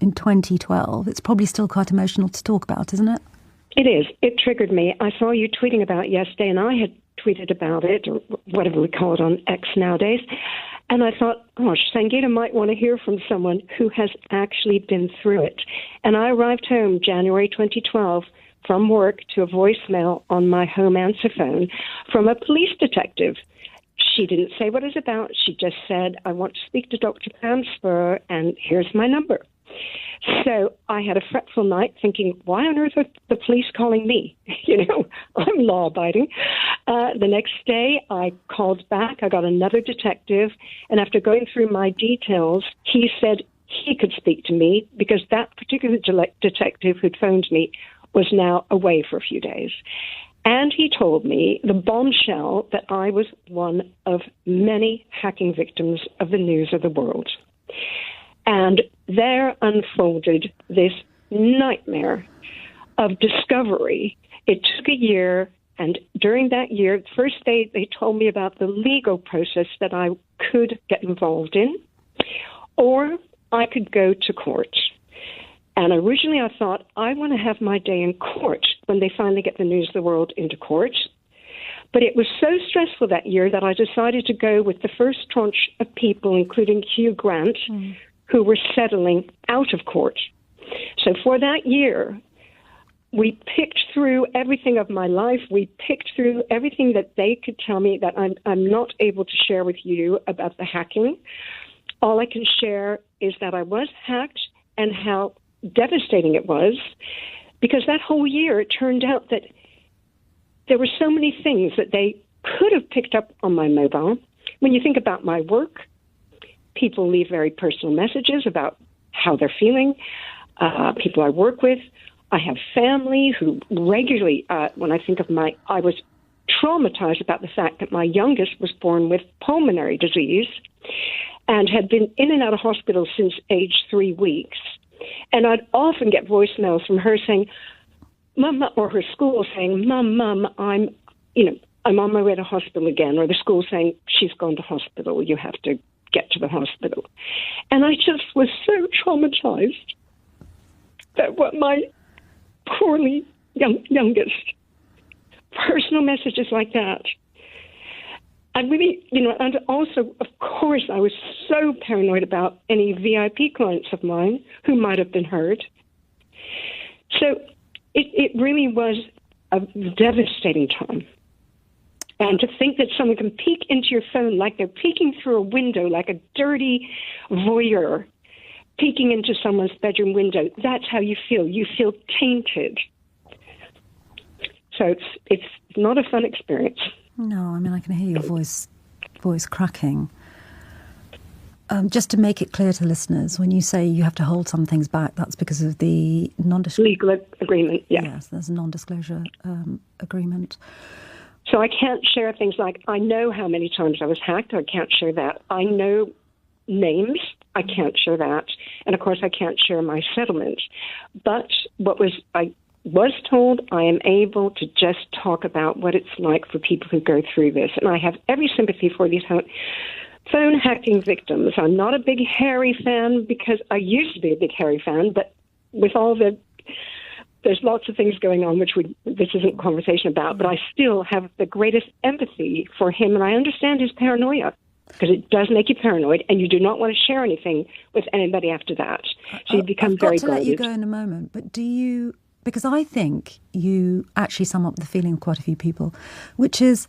in 2012. It's probably still quite emotional to talk about, isn't it? It is. It triggered me. I saw you tweeting about it yesterday, and I had tweeted about it, or whatever we call it on X nowadays. And I thought, gosh, Sangeeta might want to hear from someone who has actually been through it. And I arrived home January 2012 from work to a voicemail on my home answer phone from a police detective. She didn't say what it's about. She just said, I want to speak to Dr. Pam Spur, and here's my number. So I had a fretful night thinking, why on earth are the police calling me? I'm law-abiding. The next day, I called back. I got another detective, and after going through my details, he said he could speak to me because that particular detective who'd phoned me was now away for a few days. And he told me the bombshell that I was one of many hacking victims of the news of the world. And there unfolded this nightmare of discovery. It took a year, and during that year, the first day they told me about the legal process that I could get involved in, or I could go to court. And originally I thought, I want to have my day in court when they finally get the news of the world into court. But it was so stressful that year that I decided to go with the first tranche of people, including Hugh Grant, who were settling out of court. So for that year, we picked through everything of my life. We picked through everything that they could tell me that I'm not able to share with you about the hacking. All I can share is that I was hacked and how devastating it was, because that whole year it turned out that there were so many things that they could have picked up on my mobile. When you think about my work, people leave very personal messages about how they're feeling. People I work with. I have family who regularly, when I think of I was traumatized about the fact that my youngest was born with pulmonary disease and had been in and out of hospital since age 3 weeks. And I'd often get voicemails from her saying, Mum, or her school saying, Mum, I'm on my way to hospital again, or the school saying, she's gone to hospital, you have to get to the hospital. And I just was so traumatized that what my poorly youngest personal messages like that. I really, and also, of course, I was so paranoid about any VIP clients of mine who might have been hurt. So it really was a devastating time. And to think that someone can peek into your phone like they're peeking through a window, like a dirty voyeur peeking into someone's bedroom window, that's how you feel. You feel tainted. So it's not a fun experience. No, I mean, I can hear your voice cracking. Just to make it clear to listeners, when you say you have to hold some things back, that's because of the non-disclosure... Legal agreement, yeah. Yes, there's a non-disclosure agreement. So I can't share things like, I know how many times I was hacked. I can't share that. I know names. I can't share that. And, of course, I can't share my settlement. But I was told I am able to just talk about what it's like for people who go through this. And I have every sympathy for these phone hacking victims. I'm not a big Harry fan because I used to be a big Harry fan, but with all there's lots of things going on which this isn't a conversation about, but I still have the greatest empathy for him, and I understand his paranoia, because it does make you paranoid, and you do not want to share anything with anybody after that. So you become very guarded. I've got to let you go in a moment, but do you... Because I think you actually sum up the feeling of quite a few people, which is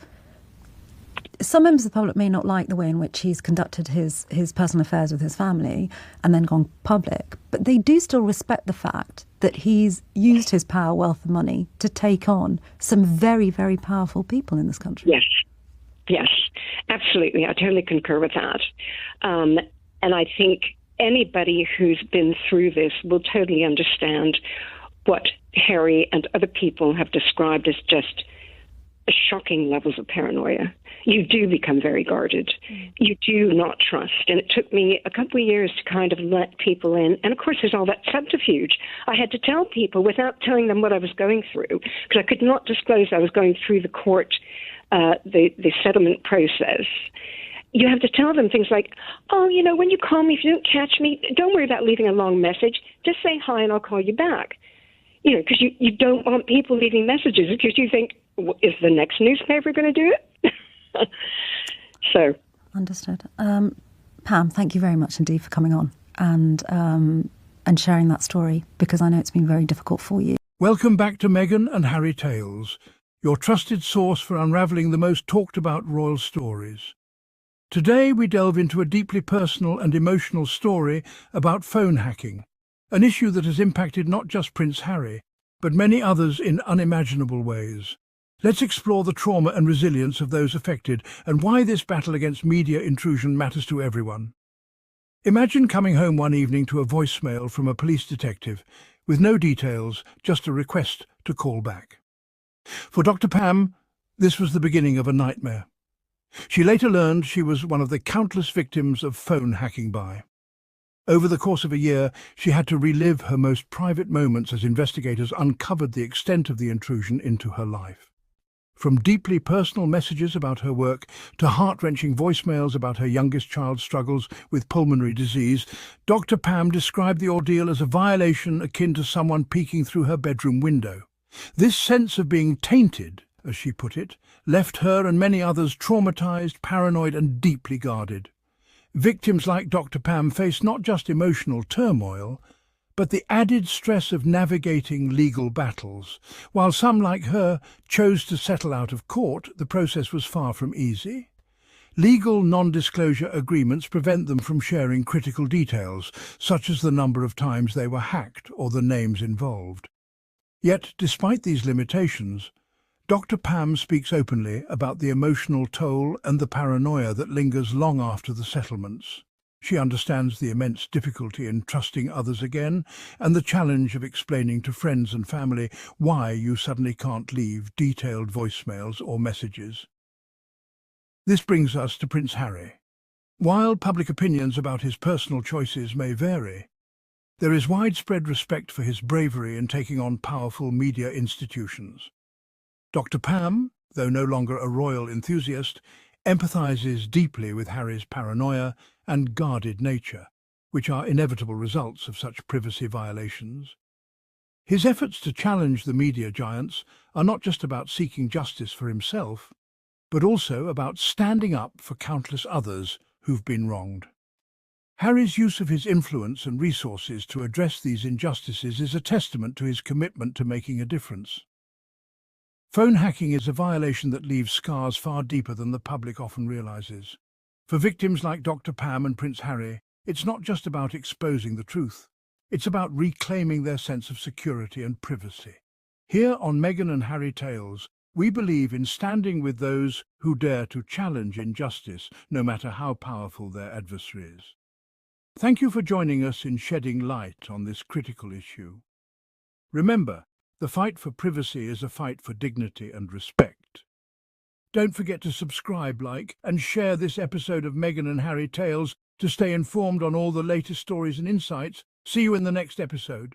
some members of the public may not like the way in which he's conducted his personal affairs with his family and then gone public, but they do still respect the fact that he's used his power, wealth and money to take on some very, very powerful people in this country. Yes, absolutely. I totally concur with that. And I think anybody who's been through this will totally understand what Harry and other people have described as just shocking levels of paranoia. You do become very guarded. You do not trust. And it took me a couple of years to kind of let people in. And, of course, there's all that subterfuge. I had to tell people without telling them what I was going through, because I could not disclose I was going through the court, the settlement process. you have to tell them things like, oh, when you call me, if you don't catch me, don't worry about leaving a long message. Just say hi and I'll call you back. Because you don't want people leaving messages because you think, is the next newspaper going to do it? So. Understood. Pam, thank you very much indeed for coming on and sharing that story, because I know it's been very difficult for you. Welcome back to Meghan and Harry Tales, your trusted source for unravelling the most talked about royal stories. Today we delve into a deeply personal and emotional story about phone hacking, an issue that has impacted not just Prince Harry, but many others in unimaginable ways. Let's explore the trauma and resilience of those affected and why this battle against media intrusion matters to everyone. Imagine coming home one evening to a voicemail from a police detective with no details, just a request to call back. For Dr. Pam, this was the beginning of a nightmare. She later learned she was one of the countless victims of phone hacking by. Over the course of a year, she had to relive her most private moments as investigators uncovered the extent of the intrusion into her life. From deeply personal messages about her work to heart-wrenching voicemails about her youngest child's struggles with pulmonary disease, Dr. Pam described the ordeal as a violation akin to someone peeking through her bedroom window. This sense of being tainted, as she put it, left her and many others traumatized, paranoid and deeply guarded. Victims like Dr. Pam faced not just emotional turmoil, but the added stress of navigating legal battles. While some, like her, chose to settle out of court, the process was far from easy. Legal non-disclosure agreements prevent them from sharing critical details, such as the number of times they were hacked or the names involved. Yet, despite these limitations, Dr. Pam speaks openly about the emotional toll and the paranoia that lingers long after the settlements. She understands the immense difficulty in trusting others again and the challenge of explaining to friends and family why you suddenly can't leave detailed voicemails or messages. This brings us to Prince Harry. While public opinions about his personal choices may vary, there is widespread respect for his bravery in taking on powerful media institutions. Dr. Pam, though no longer a royal enthusiast, empathizes deeply with Harry's paranoia and guarded nature, which are inevitable results of such privacy violations. His efforts to challenge the media giants are not just about seeking justice for himself, but also about standing up for countless others who've been wronged. Harry's use of his influence and resources to address these injustices is a testament to his commitment to making a difference. Phone hacking is a violation that leaves scars far deeper than the public often realizes. For victims like Dr. Pam and Prince Harry, it's not just about exposing the truth. It's about reclaiming their sense of security and privacy. Here on Meghan and Harry Tales, we believe in standing with those who dare to challenge injustice, no matter how powerful their adversary is. Thank you for joining us in shedding light on this critical issue. Remember, the fight for privacy is a fight for dignity and respect. Don't forget to subscribe, like, and share this episode of Meghan and Harry Tales to stay informed on all the latest stories and insights. See you in the next episode.